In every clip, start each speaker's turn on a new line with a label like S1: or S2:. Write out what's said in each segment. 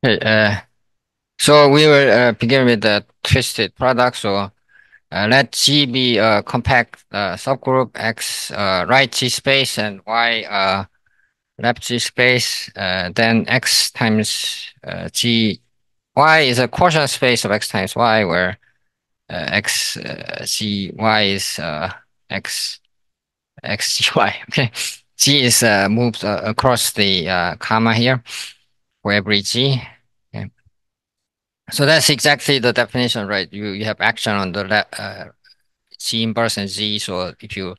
S1: Okay, so we will begin with the twisted product. So let G be a compact subgroup X right G space and Y left G space. Then X times G Y is a quotient space of X times Y, where X G Y is X X G Y. Okay, G is moved across the comma here for every G. Okay. So that's exactly the definition, right? You have action on the left, C inverse and Z. So if you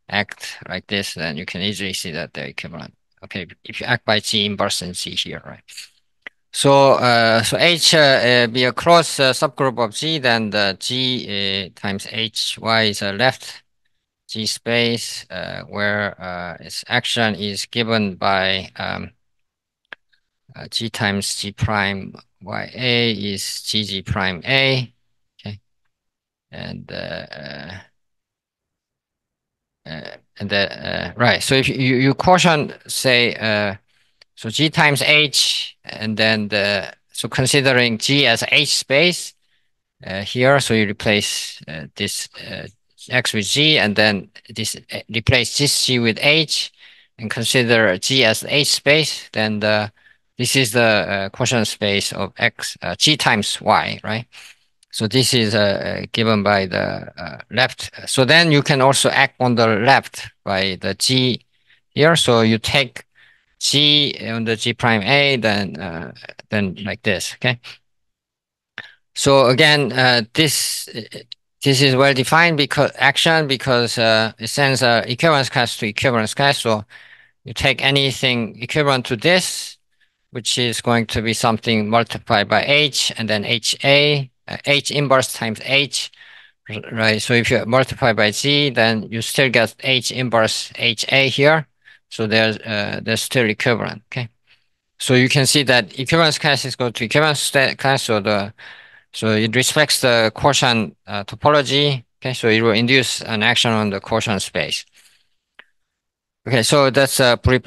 S1: act like this, then you can easily see that they're equivalent. Okay, if you act by G inverse and Z here, right? So so H be a cross subgroup of G, then the G times H Y is a left G space where its action is given by G times G prime Y A is G G prime A. Okay. And right. So if you quotient say so G times H, and then so considering G as H space here, so you replace this X with G, and then this replace this G with H, and consider G as H space. Then this is the quotient space of X G times Y, right? So this is given by the left. So then you can also act on the left by the G here. So you take G on the G prime A, then like this. Okay. So again, this is well defined because action because it sends a equivalence class to equivalence class. So you take anything equivalent to this, which is going to be something multiplied by H and then HA, H inverse times H, right? So if you multiply by Z, then you still get H inverse HA here. So they're still equivalent. Okay. So you can see that equivalence class is go to equivalence class. So it respects the quotient topology. Okay. So it will induce an action on the quotient space. Okay. So that's a brief.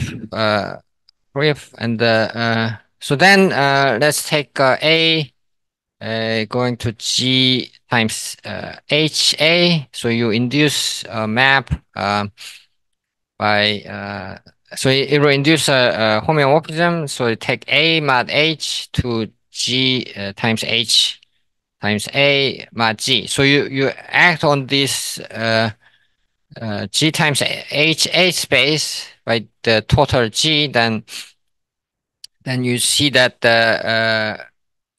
S1: And so then let's take A going to G times HA. So you induce a map by so it will induce a homeomorphism. So you take A mod H to G times H times A mod G. So you act on this G times HA space by the total G, then you see that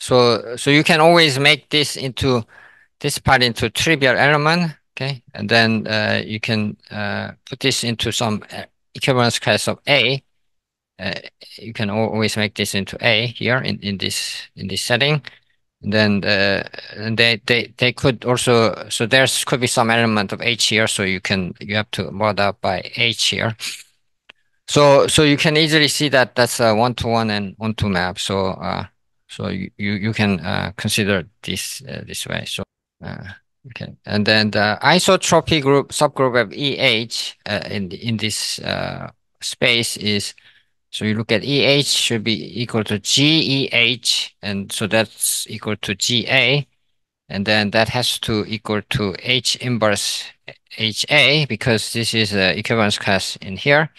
S1: so you can always make this part into trivial element. Okay, and then you can put this into some equivalence class of A. Uh, you can always make this into A here in this setting. And then and they could also, so there's could be some element of H here, so you have to mod up by H here. So you can easily see that that's a one-to-one and one-to map. So you can consider this way. So uh, okay, and then the isotropy group subgroup of EH in this space is, so you look at EH should be equal to GEH, and so that's equal to GA, and then that has to equal to H inverse HA because this is the equivalence class in here.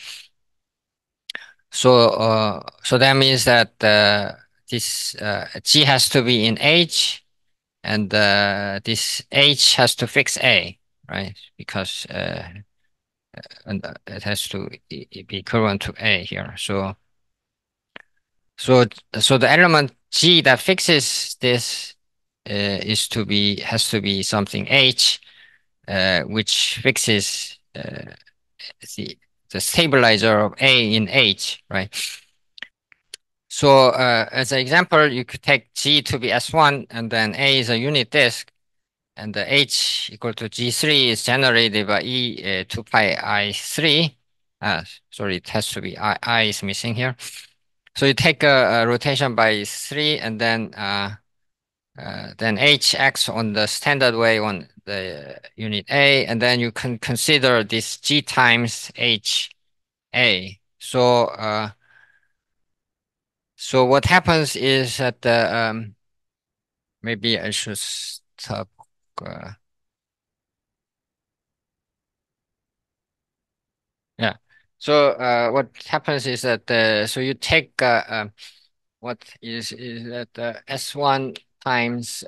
S1: So that means that this G has to be in H, and this H has to fix A, right? Because and it has to be equivalent to A here. So so the element G that fixes this has to be something H, which fixes the the stabilizer of A in H, right? So as an example, you could take G to be S1, and then A is a unit disk, and the H equal to G3 is generated by E 2 pi I3. Sorry, it has to be I is missing here. So you take a rotation by 3, and then H acts on the standard way on the unit A, and then you can consider this G times H A. So what happens is that maybe I should stop. Uh, yeah. So what happens is that so you take what is that S1 times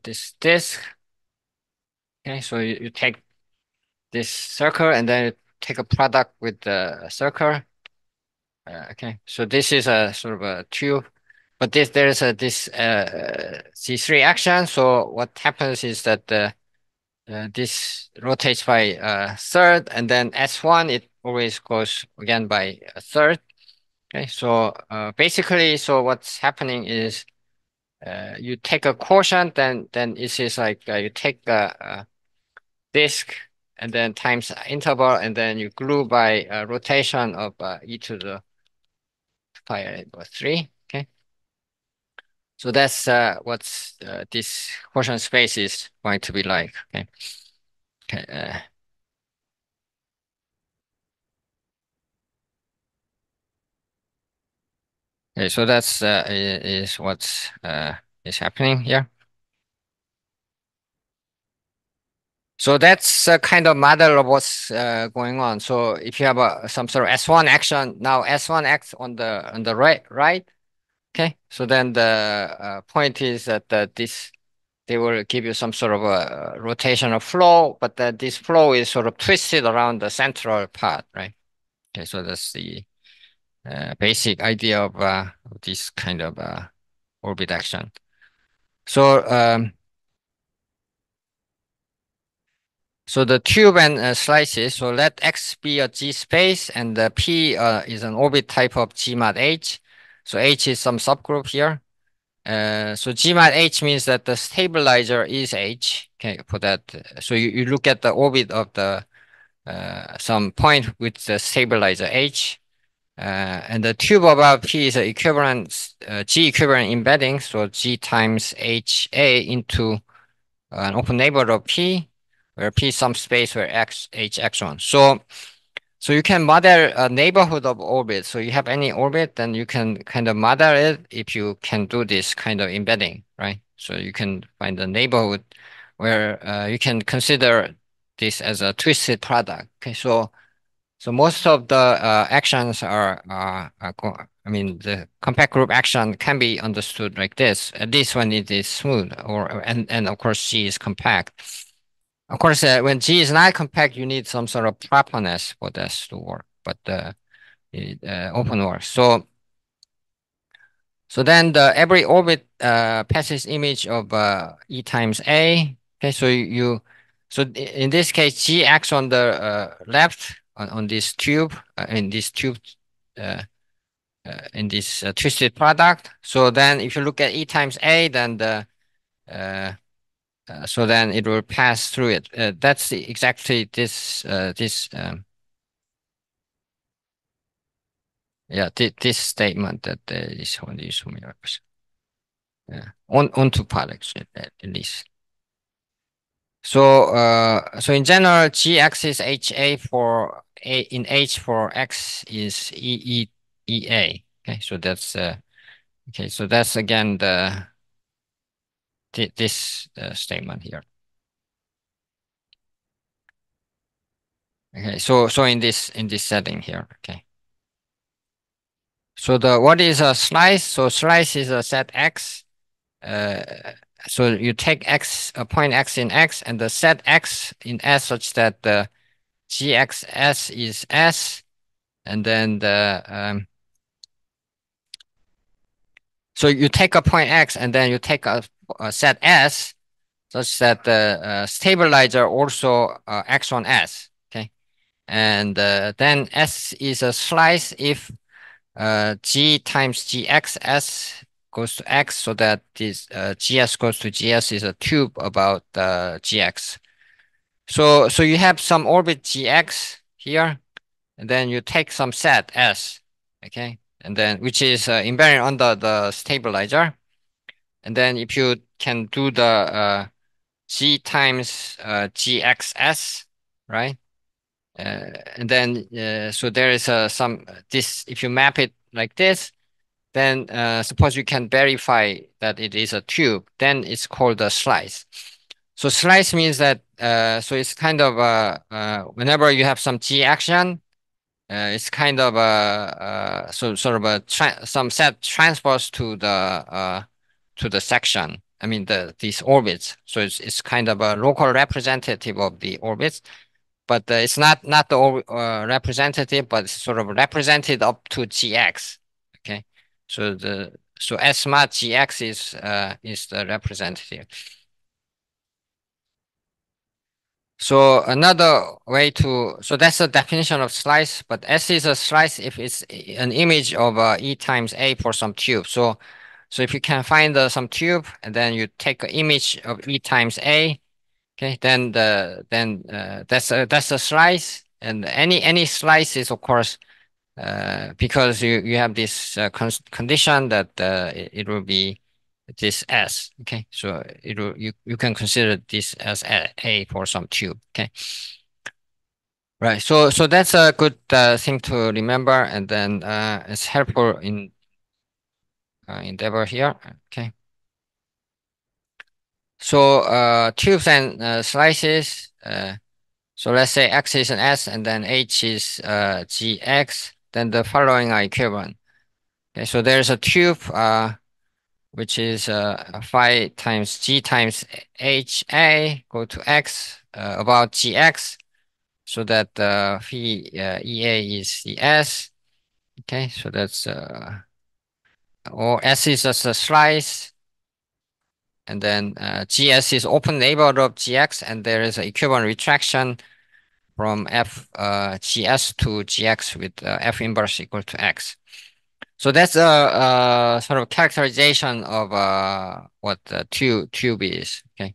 S1: this disk. Okay, so you take this circle and then you take a product with the circle. Okay, so this is a sort of a tube, but there is a this C3 action. So what happens is that this rotates by a third, and then S1 it always goes again by a third. Okay, so basically, so what's happening is you take a quotient, then it is like you take a disk and then times interval, and then you glue by rotation of e to the pi over 3. Okay, so that's what's this quotient space is going to be like. Okay, okay. Okay, so that's is what's is happening here. So that's a kind of model of what's going on. So if you have some sort of S1 action, now S1 acts on the right. Okay, so then the point is that this they will give you some sort of a rotational flow, but that this flow is sort of twisted around the central part, right? Okay, so that's the basic idea of this kind of orbit action. So so the tube and slices, so let X be a G space and the P is an orbit type of G mod H. So H is some subgroup here. So G mod H means that the stabilizer is H. Okay, for that. So you look at the orbit of the some point with the stabilizer H. And the tube above P is a equivalent G equivalent embedding. So G times HA into an open neighborhood of P, where P is some space where X H X1. So you can model a neighborhood of orbit. So you have any orbit, then you can kind of model it if you can do this kind of embedding, right? So you can find a neighborhood where you can consider this as a twisted product. Okay, so most of the actions I mean, the compact group action can be understood like this, at least when it is smooth, or and of course G is compact. Of course, when G is not compact, you need some sort of properness for this to work, but it often works. So then every orbit passes image of E times A. Okay, so in this case, G acts on the left on this tube, uh, in this twisted product. So then if you look at E times A, then uh, so then it will pass through it. That's exactly this yeah, this statement that is on the isomers. Yeah, onto products at least. So in general, G axis HA for A in H for X is EA. Okay, so that's okay. So that's again this statement here. Okay, so in this setting here. Okay. So the what is a slice? So slice is a set X. Uh, so you take X a point X in X and the set X in S such that the GXS is S, and then so you take a point X and then you take a set S such that the stabilizer also acts on S. Okay, and then S is a slice if G times GXS goes to X, so that this GS goes to GS is a tube about GX. So you have some orbit GX here, and then you take some set S, okay, and then which is invariant under the stabilizer, and then if you can do the G times GXS, right? and then so there is some this if you map it like this, then suppose you can verify that it is a tube, then it's called a slice. So slice means that so it's kind of whenever you have some G action, it's kind of so sort of some set transfers to the section. I mean these orbits. So it's kind of a local representative of the orbits, but it's not the representative, but it's sort of represented up to GX. Okay, so the so S smart GX is the representative. So another way to, so that's the definition of slice, but S is a slice if it's an image of E times A for some tube. So if you can find some tube and then you take an image of E times A, okay, then that's a slice, and any slice is of course because you have this condition that it will be this S. Okay, so you can consider this as A for some tube. Okay, right. So that's a good thing to remember, and then it's helpful in endeavor here. Okay, so tubes and slices. So let's say X is an S, and then H is GX. Then the following are equivalent. Okay, so there's a tube. Which is phi times g times HA go to x about gx, so that phi EA is the S. Okay, so that's or S is just a slice, and then GS is open neighborhood of GX, and there is an equivalent retraction from F GS to GX with F inverse equal to X. So that's a sort of characterization of what the tube is. Okay,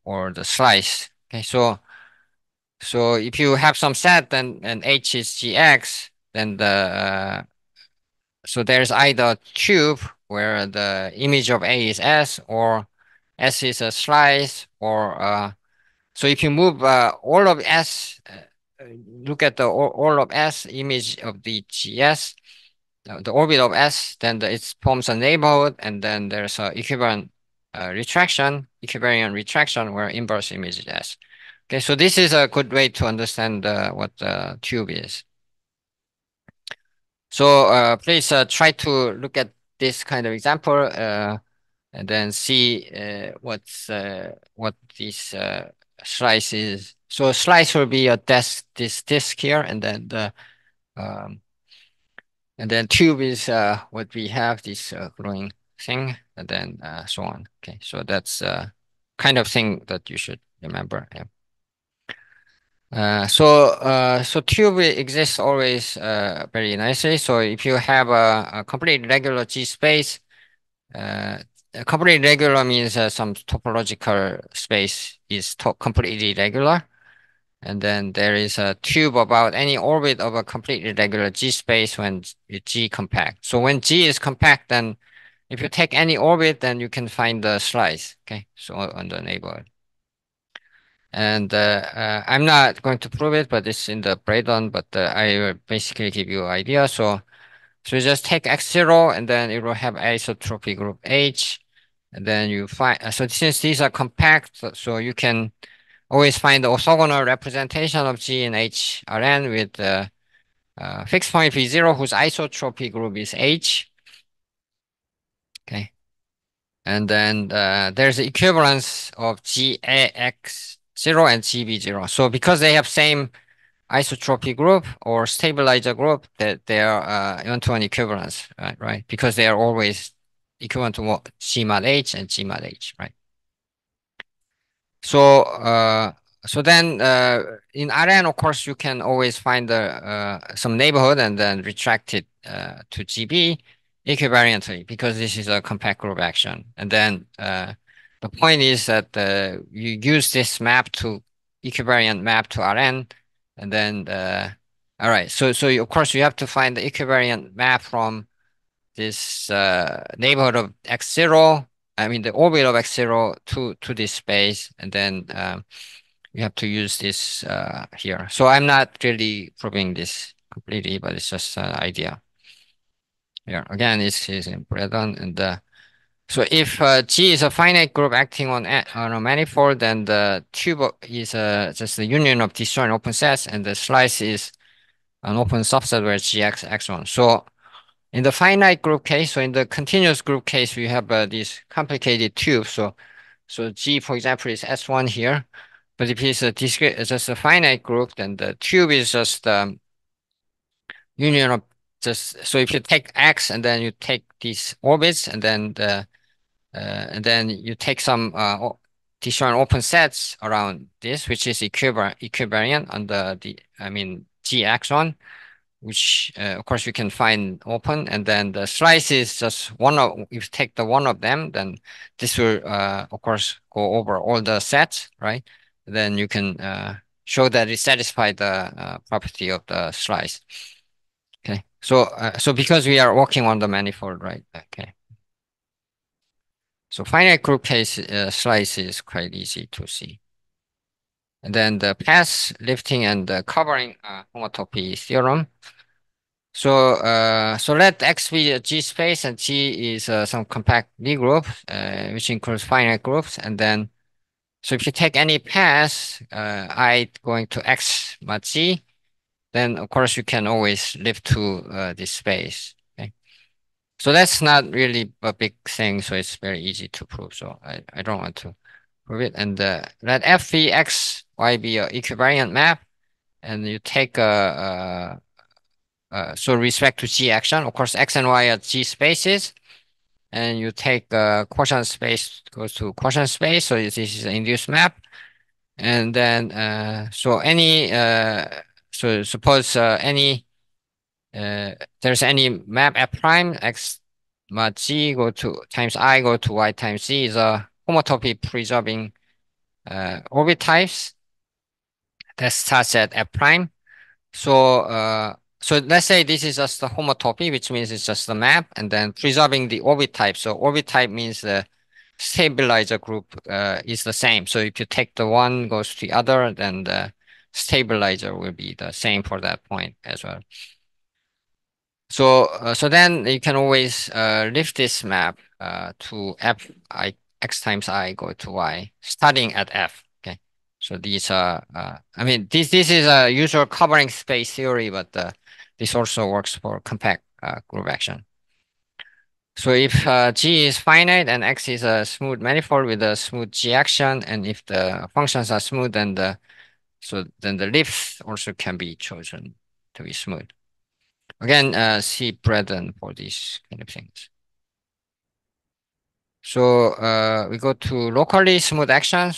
S1: or the slice. Okay, so if you have some set then and H is Gx, then the so there's either tube where the image of A is S, or S is a slice, or so if you move all of S, look at the all of S image of the GS, the orbit of S, then it forms a neighborhood, and then there's a equivalent retraction, equivariant retraction where inverse image is S. Okay, so this is a good way to understand what the tube is. So please try to look at this kind of example and then see what this slice is. So slice will be a this disk here, um, and then tube is what we have, this glowing thing, and then so on. Okay, so that's kind of thing that you should remember. Yeah. So tube exists always very nicely. So if you have a completely regular G space, uh, a completely regular means some topological space is completely regular. And then there is a tube about any orbit of a completely regular G space when G compact. So when G is compact, then if you take any orbit, then you can find the slice. Okay, so on the neighborhood. And I'm not going to prove it, but it's in the breakdown. But I will basically give you an idea. So you just take X0, and then it will have isotropy group H, and then you find. So since these are compact, so you can always find the orthogonal representation of G and H Rn with fixed point V0 whose isotropy group is H. Okay. And then there's the equivalence of GAX0 and GB0. So because they have same isotropy group or stabilizer group, that they are one-to-one equivalence, right? Because they are always equivalent to G mod H and G mod H, right? So so then in Rn, of course, you can always find some neighborhood and then retract it to GB equivariantly because this is a compact group action. And then the point is that you use this map to equivariant map to Rn, and then all right. So of course you have to find the equivariant map from this neighborhood of X0, I mean the orbit of X0 to this space, and then you have to use this here. So I'm not really proving this completely, but it's just an idea. Here again, this is in Breton, and so if G is a finite group acting on a manifold, then the tube is just the union of disjoint open sets, and the slice is an open subset where GX X1. So in the finite group case, so in the continuous group case, we have these complicated tubes. So G, for example, is S1 here. But if it's a discrete, it's just a finite group, then the tube is just union of just. So if you take X and then you take these orbits and then you take some disjoint open sets around this, which is equivariant on I mean GX1, which of course we can find open, and then the slice is just one of. If you take the one of them, then this will of course go over all the sets, right? Then you can show that it satisfies the property of the slice. Okay, so because we are working on the manifold, right? Okay. So finite group case slice is quite easy to see. And then the path lifting and the covering homotopy theorem. So let X be a G space and G is some compact Lie group, which includes finite groups. And then, so if you take any path, I going to X mod G, then of course you can always lift to this space. Okay. So that's not really a big thing. So it's very easy to prove. So I don't want to prove it. And let F be X, Y be a equivariant map. And you take so respect to G action, of course, X and Y are G spaces, and you take quotient space goes to quotient space. So this is an induced map, and then so suppose there's any map F prime X mod G go to times I go to Y times Z is a homotopy preserving orbit types that starts at F prime. So let's say this is just the homotopy, which means it's just the map, and then preserving the orbit type. So orbit type means the stabilizer group is the same. So if you take the one goes to the other, then the stabilizer will be the same for that point as well. So then you can always lift this map to X times I go to Y, starting at F. Okay. So these are, I mean, this is a usual covering space theory, but this also works for compact group action. So if G is finite and X is a smooth manifold with a smooth G action, and if the functions are smooth, then then the lift also can be chosen to be smooth. Again, see Braden for these kind of things. So we go to locally smooth action.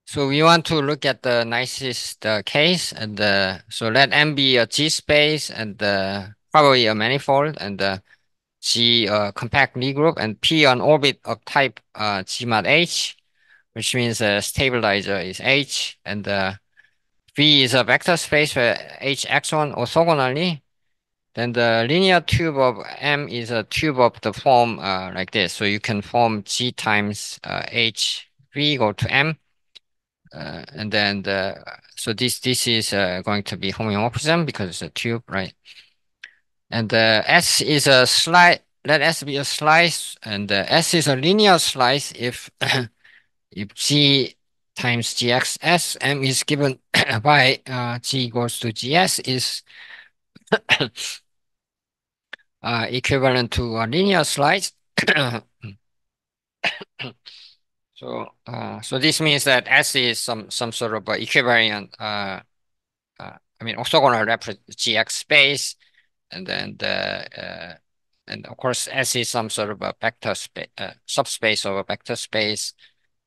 S1: So we want to look at the nicest case, and so let M be a G space and probably a manifold, and G compact Lie group, and P an orbit of type G mod H, which means the stabilizer is H, and V is a vector space where H X1 orthogonally. Then the linear tube of M is a tube of the form like this. So you can form G times H V go to M. And then so this is going to be homeomorphism because it's a tube, right? And S is a slice. Let S be a slice, and S is a linear slice if if G times GXS M is given by G goes to GS is equivalent to a linear slice. So this means that S is some sort of equivariant. I mean orthogonal GX space, and then and of course S is some sort of a vector space, subspace of a vector space,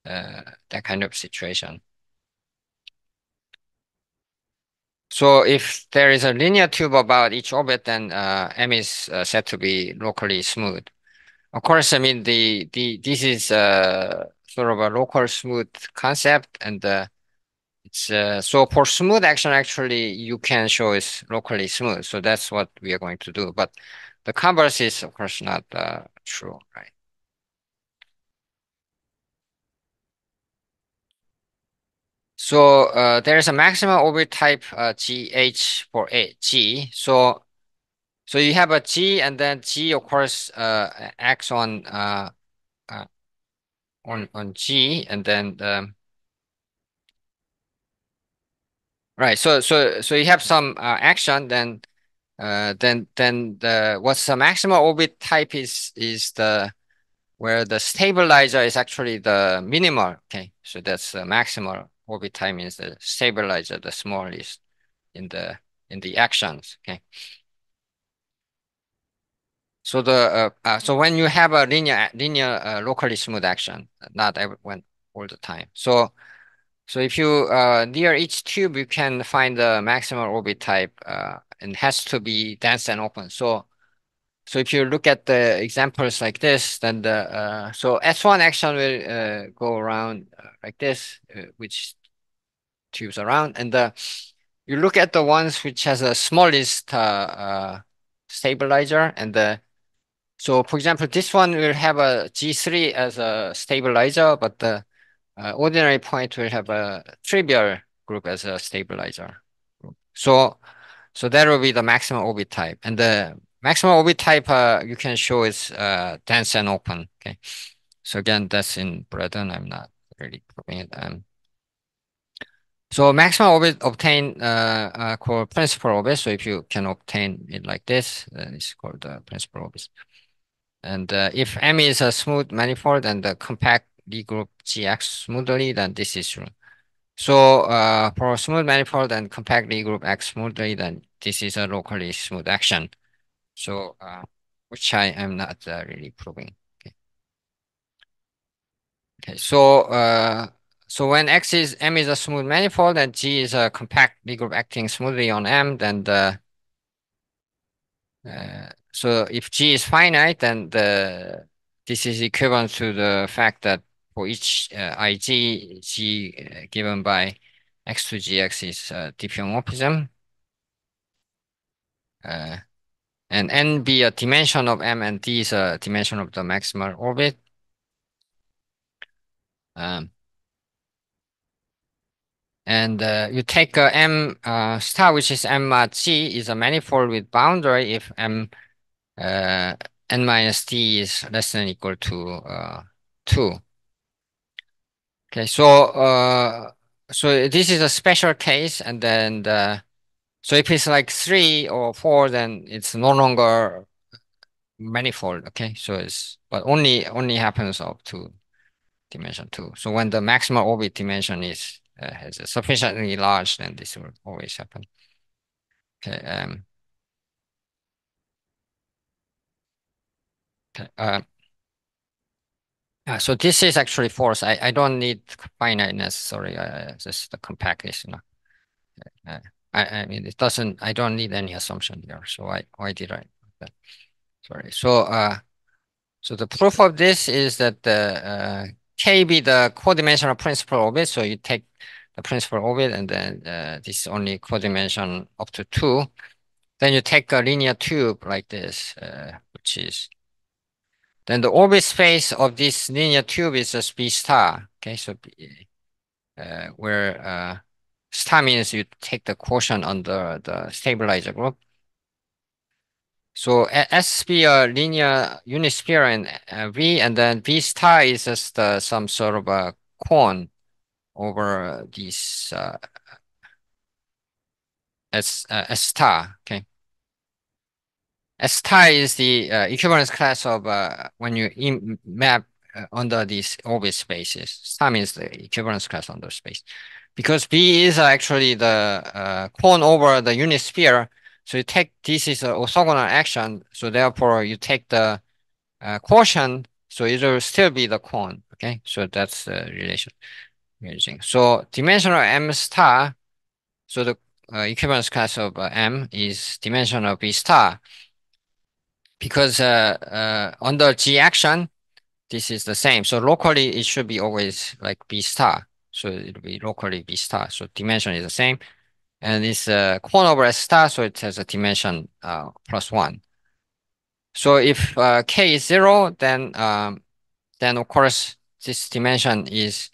S1: that kind of situation. So if there is a linear tube about each orbit, then M is said to be locally smooth. Of course, I mean this is sort of a local smooth concept, and it's so for smooth action, actually you can show it's locally smooth. So that's what we are going to do. But the converse is of course not true, right? So there is a maximum orbit type GH for a G. So you have a G, and then G of course acts uh, on G, and then right. So you have some action, then the what's the maximum orbit type is the where the stabilizer is actually the minimal. Okay, so that's the maximal orbit time means the stabilizer, the smallest in the actions. Okay, so so when you have a linear locally smooth action, not everyone all the time. So if you near each tube, you can find the maximal orbit type, and has to be dense and open. So if you look at the examples like this, then the so S1 action will go around like this, which tubes around, and you look at the ones which has the smallest stabilizer, and so for example, this one will have a G3 as a stabilizer, but the ordinary point will have a trivial group as a stabilizer group. So that will be the maximum orbit type. And the maximum orbit type you can show is dense and open. Okay. So again, that's in Breton. I'm not really proving it. So maximum orbit obtain called principal orbit. So if you can obtain it like this, then it's called the principal orbit. And if M is a smooth manifold and the compact Lie group G acts smoothly, then this is true. So for smooth manifold and compact Lie group acts smoothly, then this is a locally smooth action. So which I am not really proving. Okay. Okay. So when X is M is a smooth manifold and G is a compact Lie group acting smoothly on M, then so if G is finite, then this is equivalent to the fact that for each IG, G given by X to GX is diffeomorphism, uh, and N be a dimension of M, and D is a dimension of the maximal orbit. Um, and you take M star, which is M mod G, is a manifold with boundary if M N minus D is less than or equal to 2. Okay, so this is a special case, and then so if it's like 3 or 4, then it's no longer manifold. Okay, so it's but only happens up to dimension 2. So when the maximum orbit dimension is has a sufficiently large, then this will always happen. Okay, okay, so this is actually false. I don't need finiteness. Sorry, just the compactness. Uh, I mean, it doesn't, I don't need any assumption here. So why did I? That? Sorry. So the proof of this is that the K be the codimensional principal orbit. So you take the principal orbit, and then this is only codimension up to 2. Then you take a linear tube like this, which is, then the orbit space of this linear tube is just B star. Okay. So where star means you take the quotient under the stabilizer group. So S be a linear unit sphere in V, and then V star is just some sort of a cone over these S star. Okay, S star is the equivalence class of when you map under these orbit spaces. Star means the equivalence class under space, because B is actually the cone over the unit sphere. So you take this is an orthogonal action. So therefore you take the quotient, so it will still be the cone. Okay, so that's the relation we're using. So dimensional M star, so the equivalence class of M is dimensional B star, because under G action, this is the same. So locally, it should be always like B star. So it'll be locally B star. So dimension is the same. And it's cone over S star, so it has a dimension +1. So if K is 0, then of course this dimension is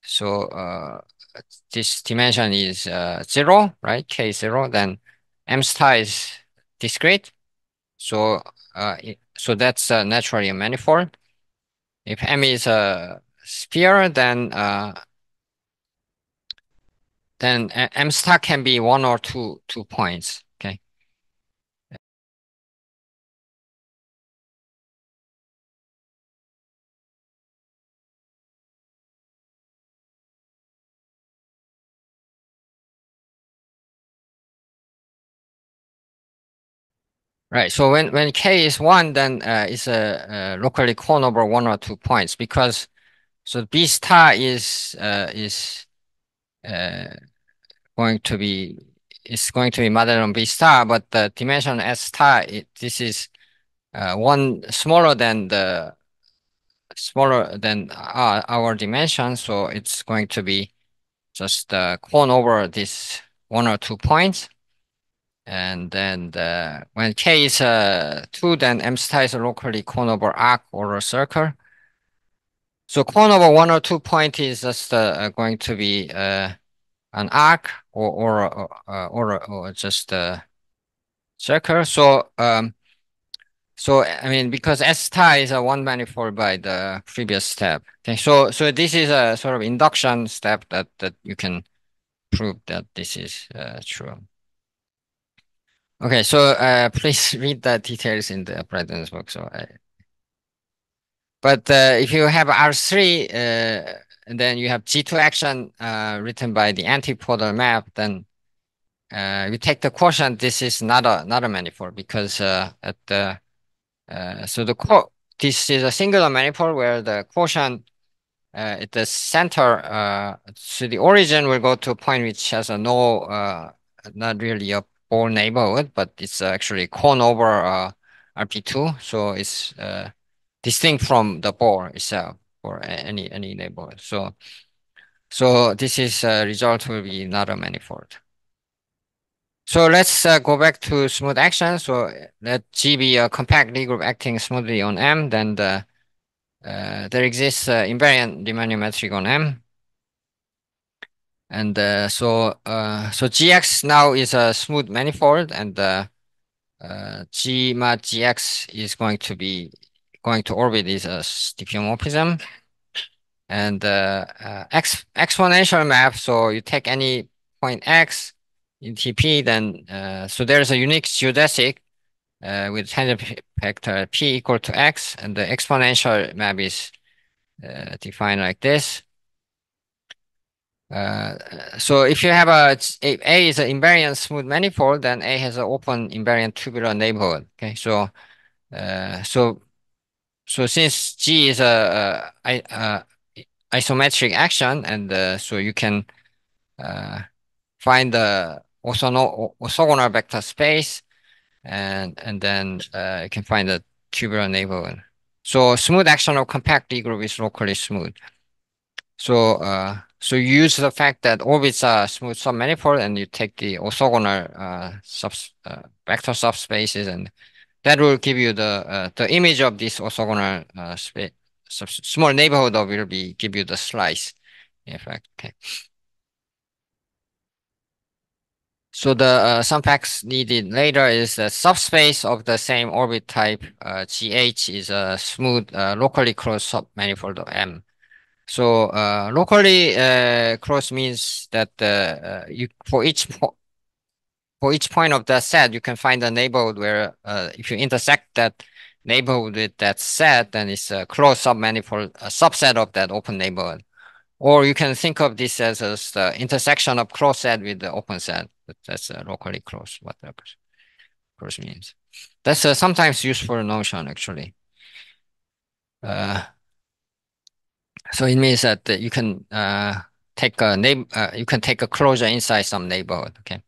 S1: so this dimension is 0, right? K is 0, then M star is discrete. So so that's naturally a manifold. If M is a sphere, then M star can be one or two points. Okay. Right. So when K is 1, then it's a locally cone over one or 2 points, because so B star is uh, going to be going to be modeled on B star, but the dimension S star, this is one smaller than our dimension, so it's going to be just cone over this 1 or 2 points. And then when K is 2, then M star is locally cone over arc or a circle. So cone over 1 or 2 point is just going to be an arc or just a circle. So I mean, because S star is a one manifold by the previous step. Okay, so this is a sort of induction step that you can prove that this is true. Okay, so please read the details in the Braden's book. But if you have R3, and then you have G2 action written by the antipodal map, then you take the quotient. This is not a manifold, because at the so the this is a singular manifold where the quotient at the center, so the origin will go to a point which has a no, not really a Bohr neighborhood, but it's actually cone over RP2, so it's distinct from the Bohr itself or any neighborhood. So this is result will be not a manifold. So let's go back to smooth action. So let G be a compact Lie group acting smoothly on M. Then there exists invariant Riemannian metric on M. And so GX now is a smooth manifold, and G mod GX is going to orbit is a diffeomorphism. And exponential map. So you take any point X in TP, then so there's a unique geodesic with tangent vector P equal to X, and the exponential map is defined like this. So if you have A is an invariant smooth manifold, then A has an open invariant tubular neighborhood. Okay, uh, so so since G is a isometric action, and so you can find the orthogonal vector space, and then you can find the tubular neighborhood. So smooth action of compact Lie group is locally smooth. So you use the fact that orbits are smooth submanifold, and you take the orthogonal vector subspaces, and that will give you the image of this orthogonal space. Small neighborhood of will be give you the slice effect. Okay. So the some facts needed later is the subspace of the same orbit type GH is a smooth locally closed submanifold of M. So locally closed means that you for each point of the set you can find a neighborhood where if you intersect that neighborhood with that set, then it's a closed submanifold, a subset of that open neighborhood. Or you can think of this as the intersection of closed set with the open set. But that's locally closed, what that close means. That's a sometimes useful notion, actually. Uh, so it means that you can take a you can take a closure inside some neighborhood. Okay.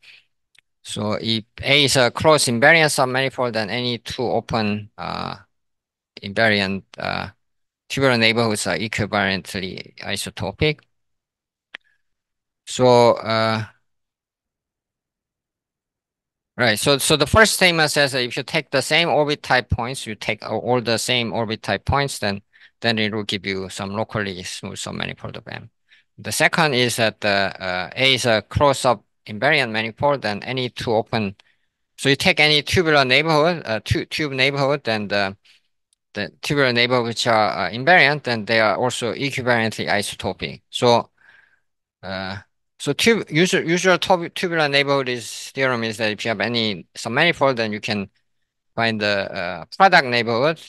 S1: So if A is a closed invariant submanifold, then any two open invariant tubular neighborhoods are equivalently isotopic. So right. So the first statement says that if you take the same orbit type points, you take all the same orbit type points, then it will give you some locally smooth submanifold of M. The second is that A is a close-up invariant manifold, and any two open. So you take any tubular neighborhood, tube neighborhood, and the tubular neighborhood which are invariant, and they are also equivariantly isotopic. Uh, so tubular neighborhood is theorem is that if you have any some manifold, then you can find the product neighborhood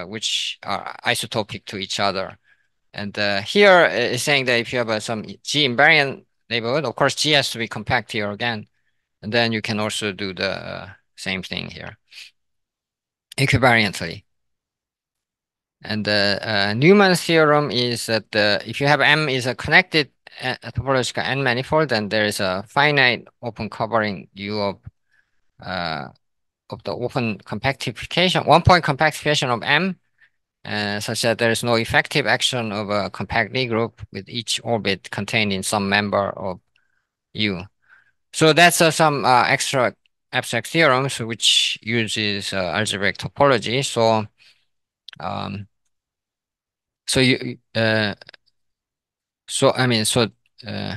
S1: which are isotopic to each other. And here is saying that if you have some G invariant neighborhood, of course G has to be compact here again, and then you can also do the same thing here equivariantly. And the Newman theorem is that if you have M is a connected topological N manifold, then there is a finite open covering U uh, of the open compactification, one-point compactification of M, such that there is no effective action of a compact Lie group with each orbit contained in some member of U. So that's some extra abstract theorems which uses algebraic topology. Um, so you so I mean so uh,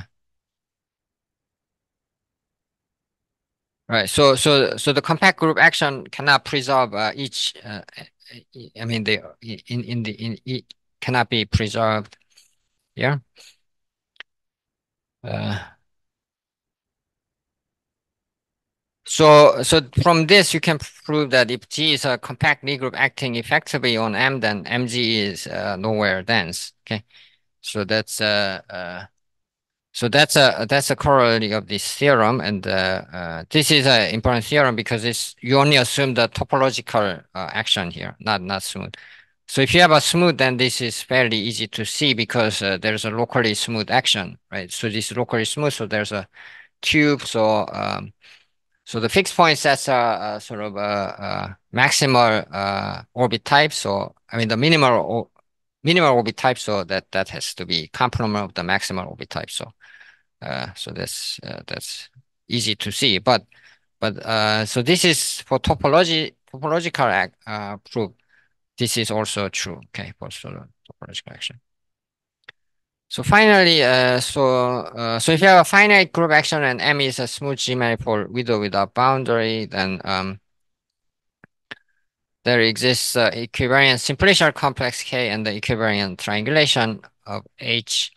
S1: right. So the compact group action cannot preserve each. I mean they in the in it cannot be preserved. Yeah. Uh, so from this you can prove that if G is a compact Lie group acting effectively on M, then Mg is nowhere dense. Okay. So that's a corollary of this theorem, and this is an important theorem because it's you only assume the topological action here, not smooth. So if you have a smooth, then this is fairly easy to see because there's a locally smooth action, right? So this is locally smooth, so there's a tube. So the fixed points, that's a sort of a maximal orbit type. So I mean the minimal orbit type, so that has to be complement of the maximal orbit type. So that's easy to see. But so this is for topological proof. This is also true. Okay, for sort of topological action. So finally, so if you have a finite group action and M is a smooth G manifold with or without boundary, then there exists equivariant simplicial complex K and the equivariant triangulation of H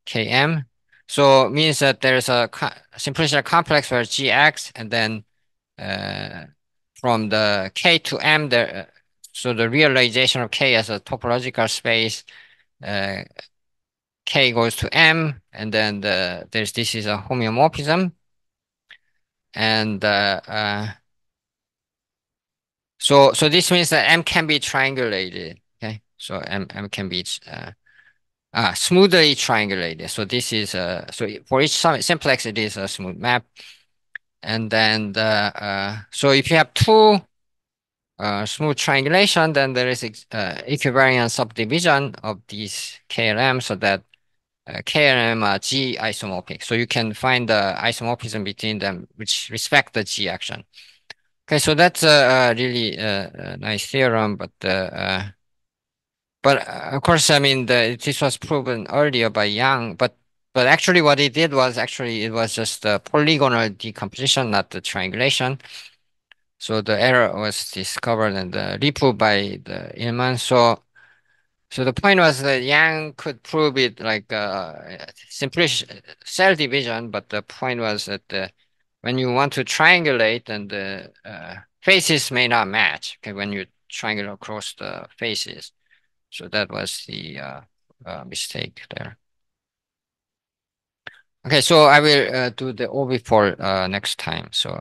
S1: Km. So it means that there's a simplicial complex where Gx and then uh, from the K to M there. So the realization of K as a topological space, uh, K goes to M, and then this is a homeomorphism, and so this means that M can be triangulated. Okay, so M can be smoothly triangulated. So this is so for each simplex it is a smooth map, and then so if you have two smooth triangulation, then there is equivariant subdivision of these KLM so that KLM are G isomorphic. So you can find the isomorphism between them which respect the G action. Okay, so that's a really nice theorem, but of course, I mean, this was proven earlier by Yang, but actually what he did was actually it was just the polygonal decomposition, not the triangulation. So the error was discovered and reproved by the Illman. So the point was that Yang could prove it like simplish cell division, but the point was that when you want to triangulate, and the faces may not match. Okay, when you triangulate across the faces. So that was the mistake there. Okay, so I will do the orbifold next time. So